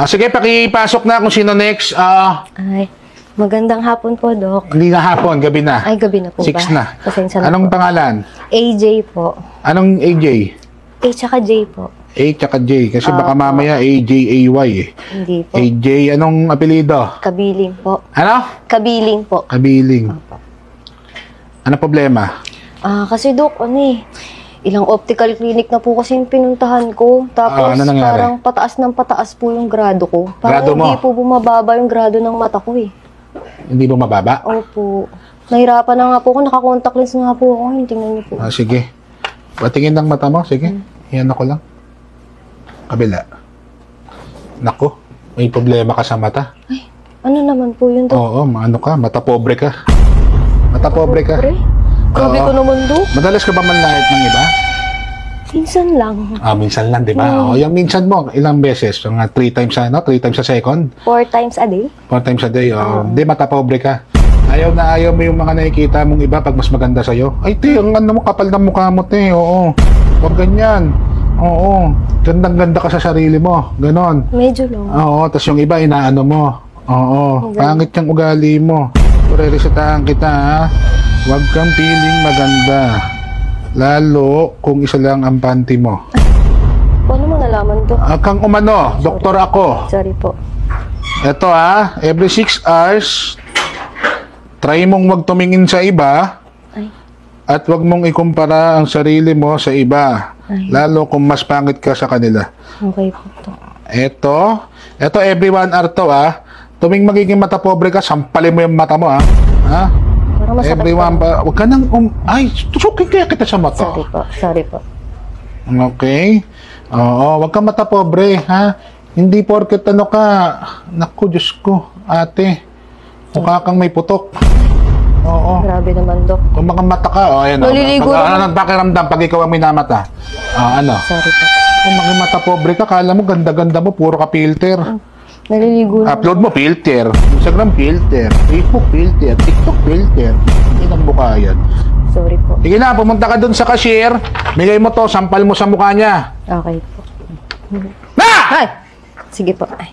Sige, pakipasok na kung sino next. Ay, magandang hapon po, Doc. Hindi na hapon, gabi na. Ay, gabi na po 6 ba? na. Pasensya na Anong po. pangalan? AJ po. Anong AJ? A tsaka J po. A tsaka J. Kasi baka mamaya AJ-AY eh. Hindi po. AJ, anong apelido? Kabiling po. Ano? Kabiling po. Kabiling. Ano problema? Kasi Doc, ilang optical clinic na po kasi yung pinuntahan ko. Tapos ano nangyari? parang pataas ng pataas po yung grado ko. Parang Grado mo? hindi po bumababa yung grado ng mata ko eh. Hindi mo mababa? Opo. Nahirapan na nga po ako. Naka-contact lens nga po ako. Tingnan niyo po. Sige. Patingin ng mata mo. Sige. Yan ako lang. Kabila. Nako. May problema ka sa mata. Ay, ano naman po yun, Doc? Oo, ano ka? Mata pobre ka. Mata pobre ka. Pre? Grabe ko naman, Doc. Madalas ka ba manlait ng iba? Minsan lang. Minsan lang, di ba? Yung minsan mo, ilang beses? Yung 3 times sa 3 times sa second? 4 times a day? 4 times a day. Hindi, mata pobre ka. Ayaw na ayaw mo yung mga nakikita mong iba pag mas maganda sa'yo. Ay, te, ang ano mo, kapal ng mukha mo, te. Oo. Huwag ganyan. Oo. Gandang-ganda ka sa sarili mo. Ganon. Medyo lang. Oo. Tapos yung iba, inaano mo. Oo. Pangit yung ugali mo. Re-resetahan kita, ha? Huwag kang piling maganda. Lalo kung isa lang ang panty mo. Paano mo nalaman, Doc? Kang umano, doktor ako. Sorry po. Ito every 6 hours, try mong wag tumingin sa iba. Ay. At wag mong ikumpara ang sarili mo sa iba. Ay. Lalo kung mas pangit ka sa kanila. Okay po, Doc. Ito every 1 hour to, Tuwing magiging mata pobre ka, sampalin mo yung mata mo, ha? Parang masakit Everyone po. pa. Huwag ka nang, ay, tusukin kaya kita sa mata. Sorry po. Sorry po. Okay? Oo, wag kang mata pobre, ha? Hindi porket ano ka, naku, Diyos ko, ate, mukha kang may putok. Oo. Grabe naman, Doc. Kung mga mata ka, ayan. Naliligo Ano naman. nang pakiramdam pag ikaw ang minamata? Ano? Sorry po. Kung mga mata pobre ka, kala mo ganda-ganda mo, puro ka filter. Naliligo na. Upload mo filter, Instagram filter, Facebook filter, TikTok filter. Hindi nang mukha yan. Sorry po. Sige na, pumunta ka dun sa cashier, bigay mo to, sampal mo sa mukha niya. Okay po. Na! Ay! Sige po. Ay.